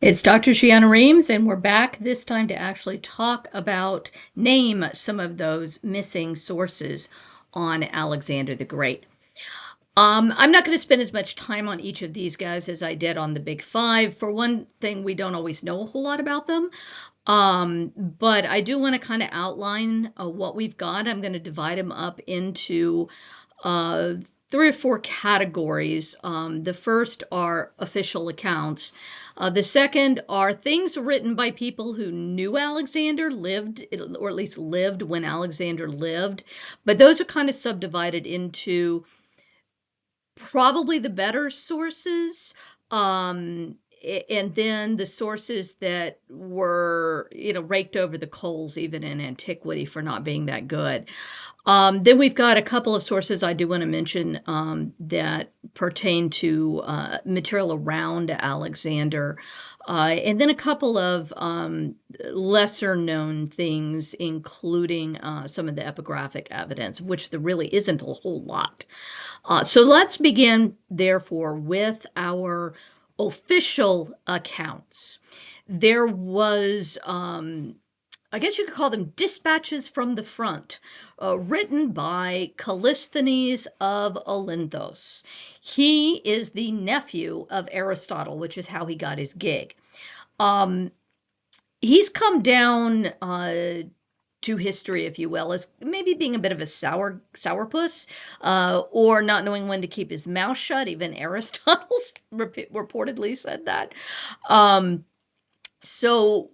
It's Dr. Shiana Reams, and we're back this time to actually name some of those missing sources on Alexander the Great. I'm not going to spend as much time on each of these guys as I did on the Big Five. For one thing, we don't always know a whole lot about them. But I do want to kind of outline what we've got. I'm going to divide them up into uh, three or four categories. The first are official accounts. The second are things written by people who knew Alexander, lived, or at least lived when Alexander lived. But those are kind of subdivided into probably the better sources, and then the sources that were, raked over the coals even in antiquity for not being that good. Then we've got a couple of sources I do want to mention that pertain to material around Alexander. And then a couple of lesser known things, including some of the epigraphic evidence, of which there really isn't a whole lot. So let's begin, therefore, with our official accounts. There was, I guess you could call them dispatches from the front, written by Kallisthenes of Olynthos. He is the nephew of Aristotle, which is how he got his gig. He's come down to history, if you will, as maybe being a bit of a sourpuss, or not knowing when to keep his mouth shut. Even Aristotle reportedly said that. So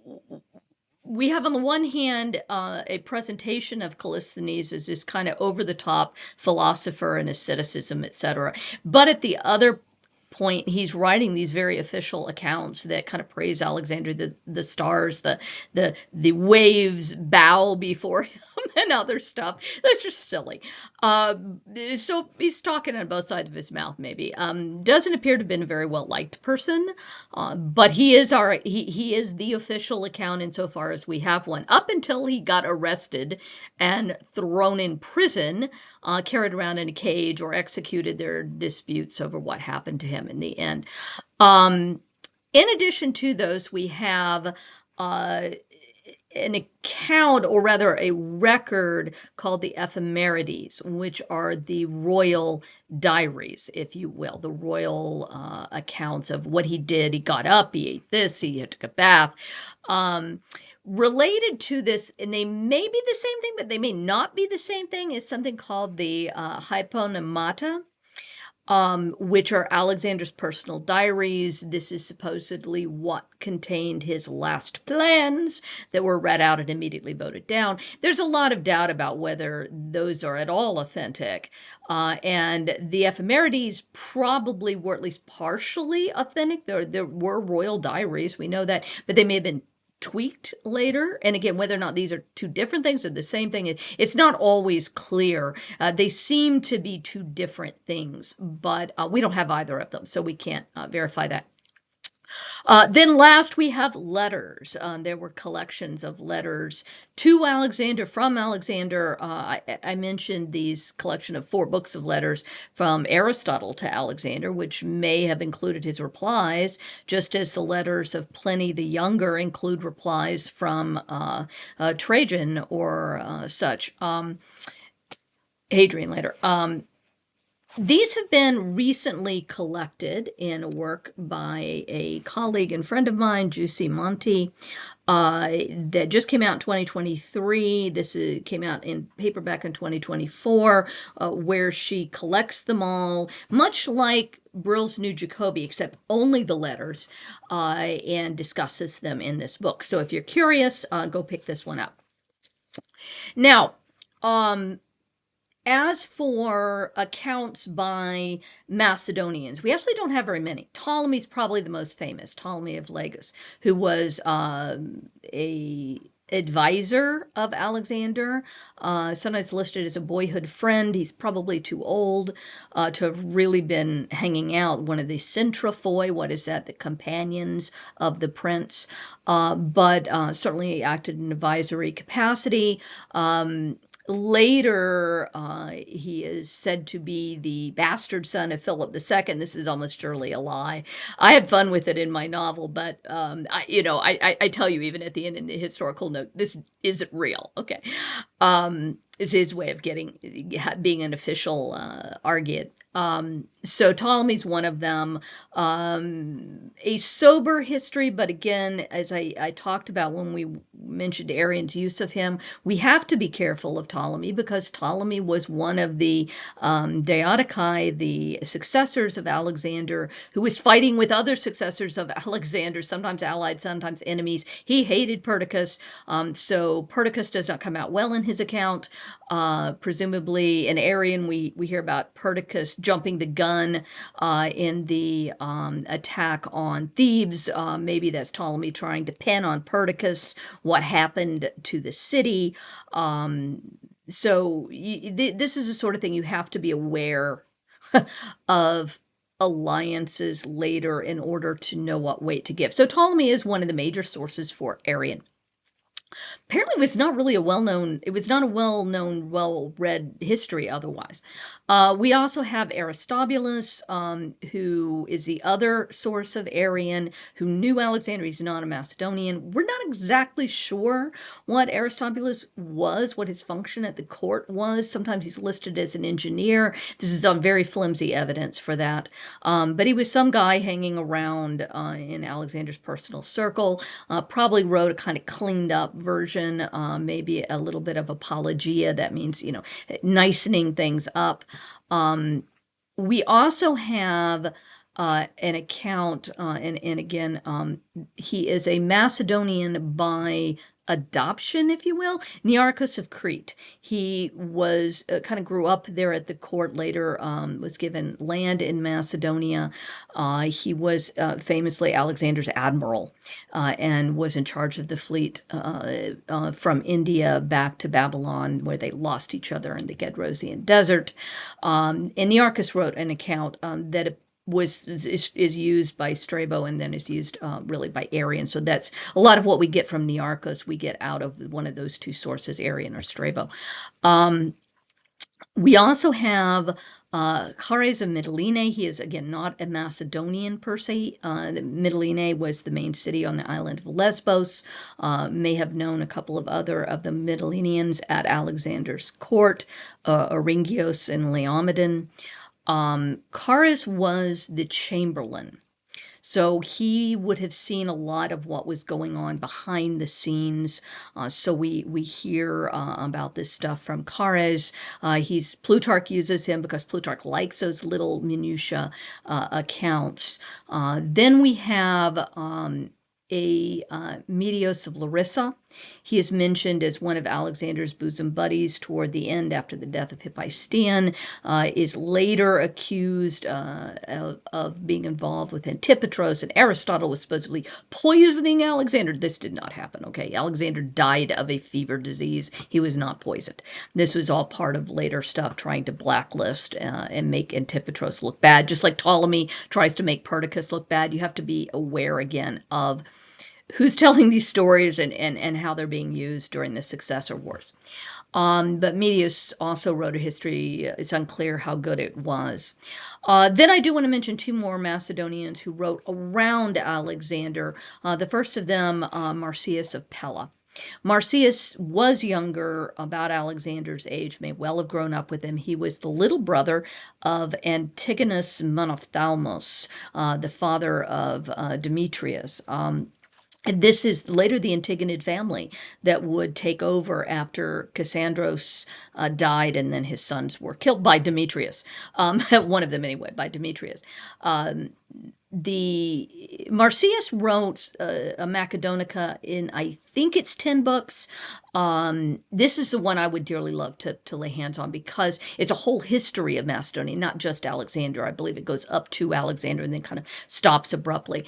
we have on the one hand a presentation of Kallisthenes as this kind of over-the-top philosopher and asceticism, etc. But at the other point, he's writing these very official accounts that kind of praise Alexander. The stars, the waves bow before him, and other stuff. That's just silly. So he's talking on both sides of his mouth, maybe. Doesn't appear to have been a very well liked person, but he is he is the official account insofar as we have one. Up until he got arrested and thrown in prison, carried around in a cage, or executed. Their disputes over what happened to him in the end. In addition to those, we have an account, or rather a record, called the Ephemerides, which are the royal diaries, if you will, the royal accounts of what he did. He got up, he ate this, he took a bath. Related to this, and they may be the same thing, but they may not be the same thing, is something called the Hyponemata, which are Alexander's personal diaries. This is supposedly what contained his last plans that were read out and immediately voted down. There's a lot of doubt about whether those are at all authentic. And the Ephemerides probably were at least partially authentic. There were royal diaries, we know that, but they may have been tweaked later. And again, whether or not these are two different things or the same thing, it's not always clear. They seem to be two different things, but we don't have either of them, so we can't verify that. Then last, we have letters. There were collections of letters to Alexander, from Alexander. I mentioned these collection of 4 books of letters from Aristotle to Alexander, which may have included his replies, just as the letters of Pliny the Younger include replies from Trajan or such. Hadrian later. These have been recently collected in a work by a colleague and friend of mine, Giussi Monti, that just came out in 2023. This came out in paperback in 2024, where she collects them all, much like Brill's New Jacobi, except only the letters, and discusses them in this book. So if you're curious, go pick this one up. Now, as for accounts by Macedonians, we actually don't have very many. Ptolemy's probably the most famous, Ptolemy of Lagus, who was a advisor of Alexander, sometimes listed as a boyhood friend. He's probably too old to have really been hanging out. One of the centrophoi, what is that? The companions of the prince, but certainly acted in advisory capacity. Later, he is said to be the bastard son of Philip II. This is almost surely a lie. I had fun with it in my novel, but I tell you, even at the end in the historical note, this isn't real. Okay, is his way of being an official Argead. So Ptolemy's one of them. A sober history, but again, as I talked about when we mentioned Arrian's use of him, we have to be careful of Ptolemy because Ptolemy was one of the Diadochi, the successors of Alexander, who was fighting with other successors of Alexander, sometimes allied, sometimes enemies. He hated Perdiccas, so Perdiccas does not come out well in his account. Presumably in Arrian, we hear about Perdiccas jumping the gun in the attack on Thebes. Maybe that's Ptolemy trying to pin on Perdiccas what happened to the city. So this is the sort of thing you have to be aware of alliances later in order to know what weight to give. So Ptolemy is one of the major sources for Arrian. Apparently it was not really a well-known, well-read history otherwise. We also have Aristobulus, who is the other source of Arrian, who knew Alexander. He's not a Macedonian. We're not exactly sure what Aristobulus was, what his function at the court was. Sometimes he's listed as an engineer. This is very flimsy evidence for that. But he was some guy hanging around in Alexander's personal circle, probably wrote a kind of cleaned up version, maybe a little bit of apologia. That means, nicening things up. We also have an account, and again, he is a Macedonian by adoption, if you will, Nearchos of Crete. He was kind of grew up there at the court, later was given land in Macedonia. He was famously Alexander's admiral and was in charge of the fleet from India back to Babylon, where they lost each other in the Gedrosian desert. And Nearchos wrote an account that is used by Strabo and then is used really by Arrian. So that's a lot of what we get from Nearchos, we get out of one of those two sources, Arrian or Strabo. We also have Chares of Mytilene. He is, again, not a Macedonian per se. Mytilene was the main city on the island of Lesbos. May have known a couple of other of the Mytileneans at Alexander's court, Oringios and Laomedon. Chares was the chamberlain, so he would have seen a lot of what was going on behind the scenes. So we hear about this stuff from Chares. Plutarch uses him because Plutarch likes those little minutiae accounts. Then we have Medios of Larissa. He is mentioned as one of Alexander's bosom buddies toward the end after the death of Hippaestion, is later accused of being involved with Antipatros, and Aristotle was supposedly poisoning Alexander. This did not happen, okay? Alexander died of a fever disease. He was not poisoned. This was all part of later stuff trying to blacklist and make Antipatros look bad. Just like Ptolemy tries to make Perdiccas look bad, you have to be aware again of who's telling these stories and how they're being used during the successor wars. But Medius also wrote a history. It's unclear how good it was. Then I do want to mention two more Macedonians who wrote around Alexander. The first of them, Marsyas of Pella. Marsyas was younger, about Alexander's age, may well have grown up with him. He was the little brother of Antigonus Monophthalmos, the father of Demetrius. And this is later the Antigonid family that would take over after Cassandros died, and then his sons were killed by Demetrius. One of them, anyway, by Demetrius. The Marsyas wrote a Macedonica in, I think it's 10 books. This is the one I would dearly love to lay hands on because it's a whole history of Macedonia, not just Alexander. I believe it goes up to Alexander and then kind of stops abruptly.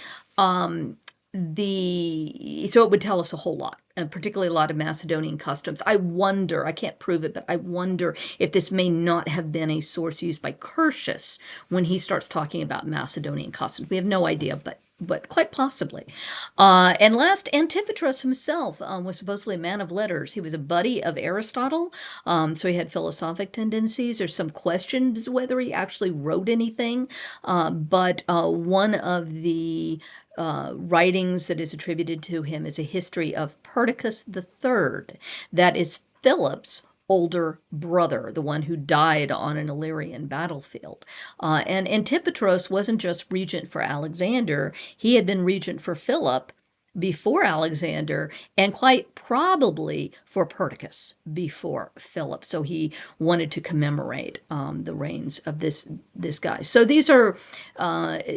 So it would tell us a whole lot, and particularly a lot of Macedonian customs. I wonder, I can't prove it, but I wonder if this may not have been a source used by Curtius when he starts talking about Macedonian customs. We have no idea, but but quite possibly. And last, Antipatros himself was supposedly a man of letters. He was a buddy of Aristotle, so he had philosophic tendencies. There's some questions whether he actually wrote anything, but one of the writings that is attributed to him is a history of Perdiccas III. That is Philip's older brother, the one who died on an Illyrian battlefield. And Antipatros wasn't just regent for Alexander, he had been regent for Philip before Alexander, and quite probably for Perdiccas before Philip. So he wanted to commemorate the reigns of this guy. So these are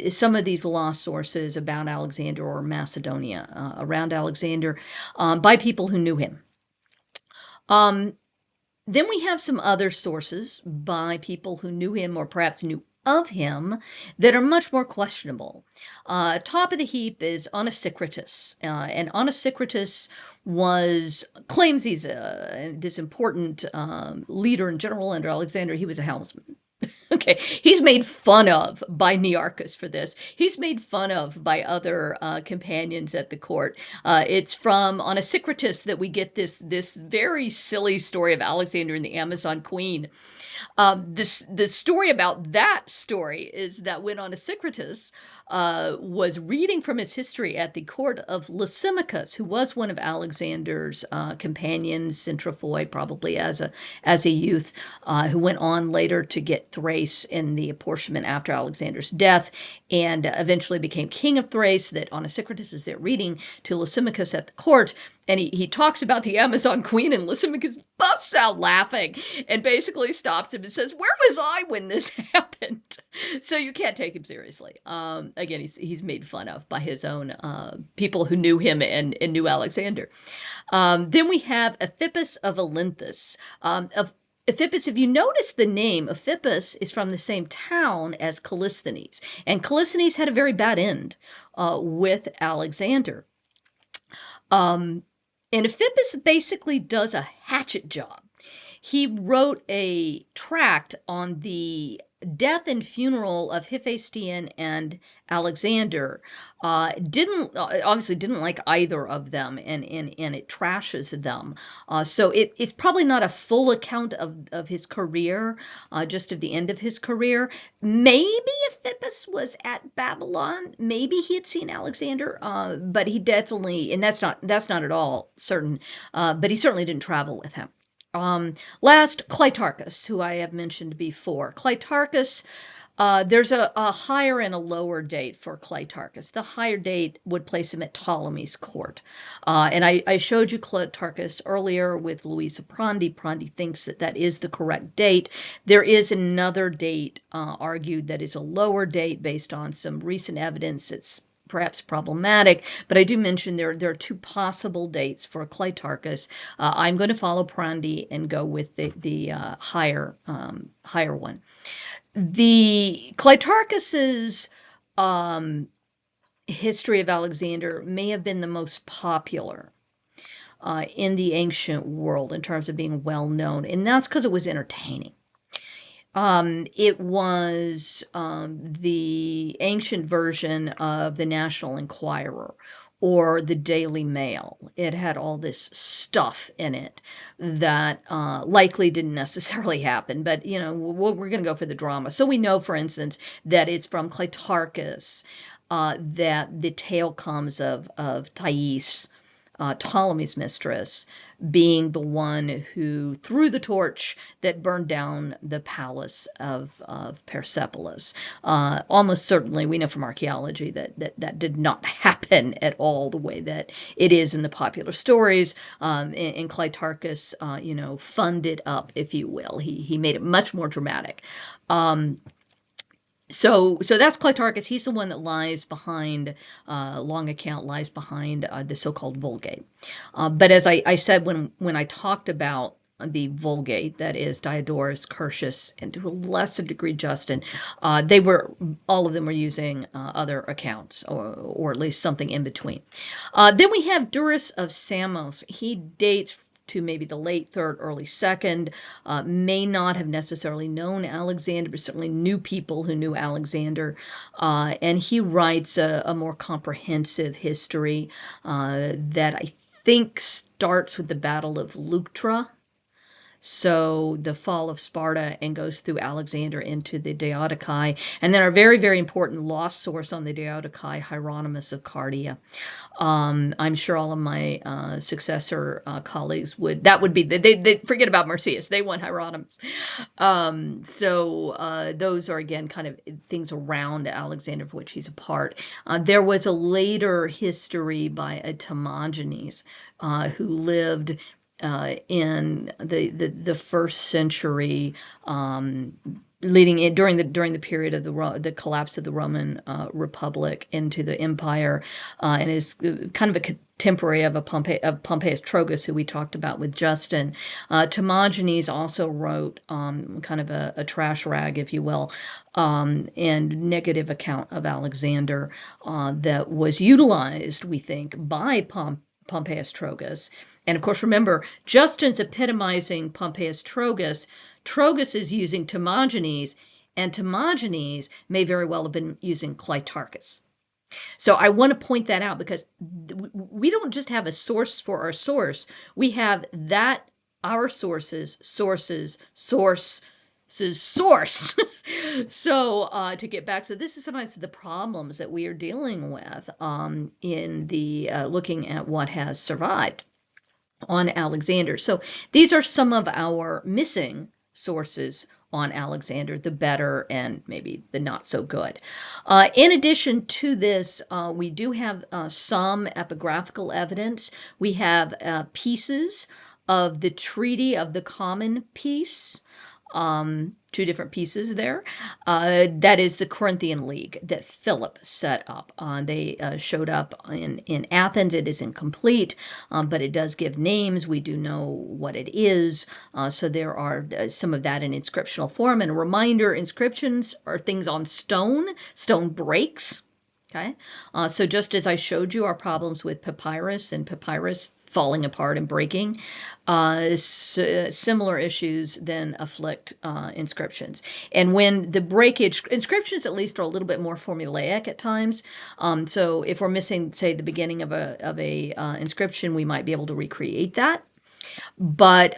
some of these lost sources about Alexander or Macedonia, around Alexander, by people who knew him. Then we have some other sources by people who knew him or perhaps knew of him that are much more questionable. Top of the heap is Onesikritos. And Onesikritos claims he's this important leader and general under Alexander. He was a helmsman. Okay, he's made fun of by Nearchos for this. He's made fun of by other companions at the court. It's from Onesikritos that we get this very silly story of Alexander and the Amazon Queen. The story about that story is that when Onesikritos was reading from his history at the court of Lysimachus, who was one of Alexander's companions, centrophoi, probably as a youth, who went on later to get Thrace in the apportionment after Alexander's death, and eventually became king of Thrace. That Onesikritos is there reading to Lysimachus at the court, and he talks about the Amazon Queen, and Lysimachus busts out laughing and basically stops him and says, "Where was I when this happened?" So you can't take him seriously. Again, he's made fun of by his own people who knew him and knew Alexander. Then we have Ephippos of Olynthos. Ephippos, if you notice the name, Ephippos is from the same town as Kallisthenes. And Kallisthenes had a very bad end with Alexander. And Ephippos basically does a hatchet job. He wrote a tract on the death and funeral of Hephaestion and Alexander. Obviously didn't like either of them, and it trashes them. So it's probably not a full account of his career, just of the end of his career. Maybe Ephippos was at Babylon. Maybe he had seen Alexander, but he definitely, and that's not at all certain. But he certainly didn't travel with him. Last, Kleitarchos, who I have mentioned before. Kleitarchos, there's a higher and a lower date for Kleitarchos. The higher date would place him at Ptolemy's court. And I showed you Kleitarchos earlier with Louisa Prandi. Prandi thinks that is the correct date. There is another date argued that is a lower date based on some recent evidence. It's perhaps problematic, but I do mention there are two possible dates for Kleitarchos. I'm going to follow Prandi and go with the higher one. The Kleitarchos's history of Alexander may have been the most popular in the ancient world in terms of being well known, and that's because it was entertaining. It was the ancient version of the National Enquirer or the Daily Mail. It had all this stuff in it that likely didn't necessarily happen, but we're going to go for the drama. So we know, for instance, that it's from Kleitarchus that the tale comes of Thais, Ptolemy's mistress, being the one who threw the torch that burned down the palace of Persepolis. Almost certainly, we know from archaeology that did not happen at all the way that it is in the popular stories. And Kleitarchus, funded up, if you will. He made it much more dramatic. So that's Kleitarchus. He's the one that lies behind, long account lies behind the so-called Vulgate. But as I said when I talked about the Vulgate, that is Diodorus, Curtius, and to a lesser degree Justin, all of them were using other accounts, or at least something in between. Then we have Duris of Samos. He dates to maybe the late 3rd, early 2nd, may not have necessarily known Alexander, but certainly knew people who knew Alexander. And he writes a more comprehensive history that I think starts with the Battle of Leuctra. So the fall of Sparta, and goes through Alexander into the Diadochi. And then our very, very important lost source on the Diadochi, Hieronymos of Kardia. I'm sure all of my successor colleagues would be, they forget about Marsyas. They want Hieronymus. So those are, again, kind of things around Alexander of which he's a part. There was a later history by a Timagenes who lived in the 1st century, leading in during the period of the collapse of the Roman Republic into the empire, and is kind of a contemporary of Pompeius Trogus, who we talked about with Justin. Timagenes also wrote kind of a trash rag, if you will, and negative account of Alexander that was utilized, we think, by Pompeius Trogus. And of course, remember, Justin's epitomizing Pompeius Trogus. Trogus is using Timagenes, and Timagenes may very well have been using Kleitarchos. So I want to point that out, because we don't just have a source for our source. We have that, our sources, source. So to get back, so this is sometimes the problems that we are dealing with in the looking at what has survived on Alexander. So these are some of our missing sources on Alexander, the better and maybe the not so good. In addition to this, we do have some epigraphical evidence. We have pieces of the Treaty of the Common Peace, 2 different pieces there. That is the Corinthian League that Philip set up. They showed up in Athens. It is incomplete, but it does give names. We do know what it is. So there are some of that in inscriptional form. And a reminder, inscriptions are things on stone. Stone breaks. Okay, so just as I showed you our problems with papyrus and papyrus falling apart and breaking, similar issues then afflict inscriptions. And when the breakage, inscriptions at least are a little bit more formulaic at times. So if we're missing, say, the beginning of a inscription, we might be able to recreate that. But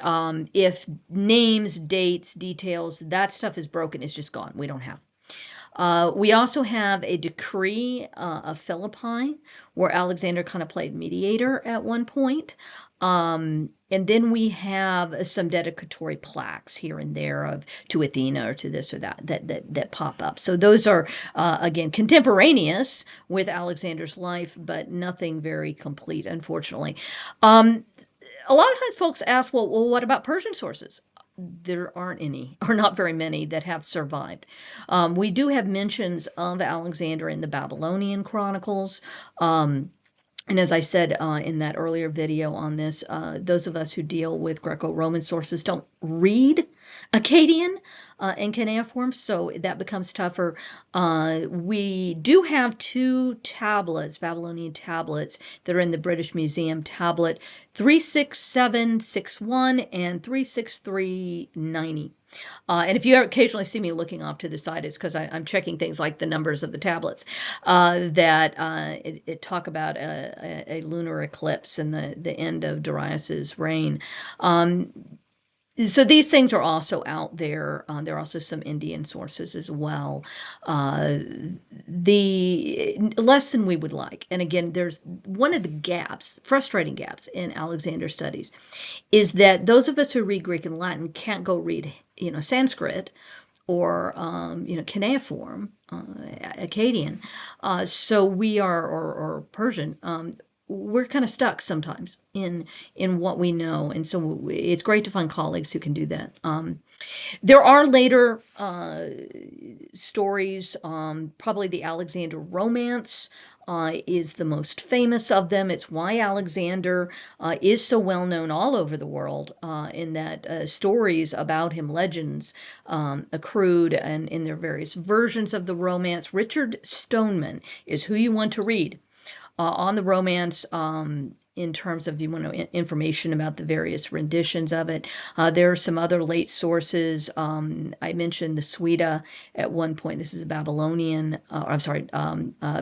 if names, dates, details, that stuff is broken, it's just gone. We don't have. We also have a decree of Philippi, where Alexander kind of played mediator at one point. And then we have some dedicatory plaques here and there to Athena or to this or that pop up. So those are, again, contemporaneous with Alexander's life, but nothing very complete, unfortunately. A lot of times folks ask, well, what about Persian sources? There aren't any, or not very many, that have survived. We do have mentions of Alexander in the Babylonian Chronicles. And as I said in that earlier video on this, those of us who deal with Greco-Roman sources don't read Akkadian and cuneiform, so that becomes tougher. We do have 2 tablets, Babylonian tablets, that are in the British Museum, tablet 36761 and 36390. And if you occasionally see me looking off to the side, it's because I'm checking things like the numbers of the tablets that it talk about a lunar eclipse and the end of Darius's reign. So these things are also out there. There are also some Indian sources as well. The less than we would like. And again, there's one of the gaps, frustrating gaps in Alexander studies, is that those of us who read Greek and Latin can't go read, Sanskrit or, cuneiform, Akkadian. So we are, or Persian, we're kind of stuck sometimes in what we know. And so it's great to find colleagues who can do that. There are later stories, probably the Alexander Romance is the most famous of them. It's why Alexander is so well known all over the world, in that stories about him, legends, accrued and in their various versions of the romance. Richard Stoneman is who you want to read on the romance, in terms of, you want information about the various renditions of it. There are some other late sources. I mentioned the Suida at one point. This is a Babylonian,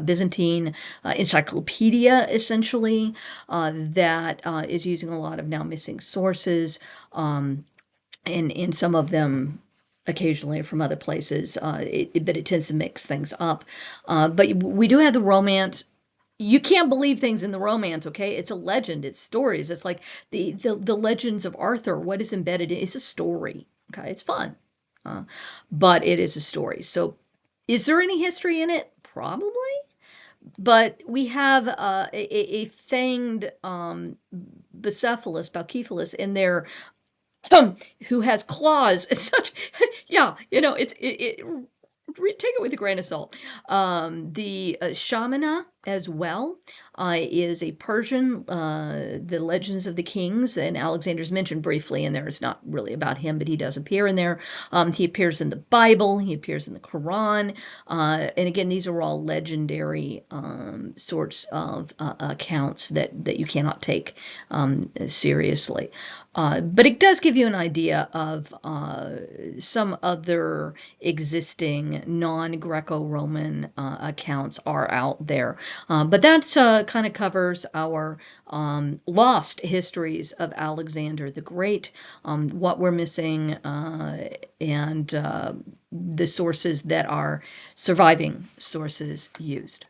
Byzantine encyclopedia, essentially, that is using a lot of now missing sources, and some of them occasionally from other places, but it tends to mix things up. But we do have the Romance. You can't believe things in the Romance, okay? It's a legend. It's stories. It's like the legends of Arthur. What is embedded in it's a story, okay? It's fun, but it is a story. So is there any history in it? Probably. But we have a fanged Bucephalus in there, who has claws. It's such, yeah, take it with a grain of salt. The Shahmaneh as well is a Persian, the Legends of the Kings, and Alexander's mentioned briefly in there. It's not really about him, but he does appear in there. He appears in the Bible. He appears in the Quran. And again, these are all legendary sorts of accounts that you cannot take seriously. But it does give you an idea of some other existing non-Greco-Roman accounts are out there. But that kind of covers our lost histories of Alexander the Great, what we're missing, and the sources that are surviving sources used.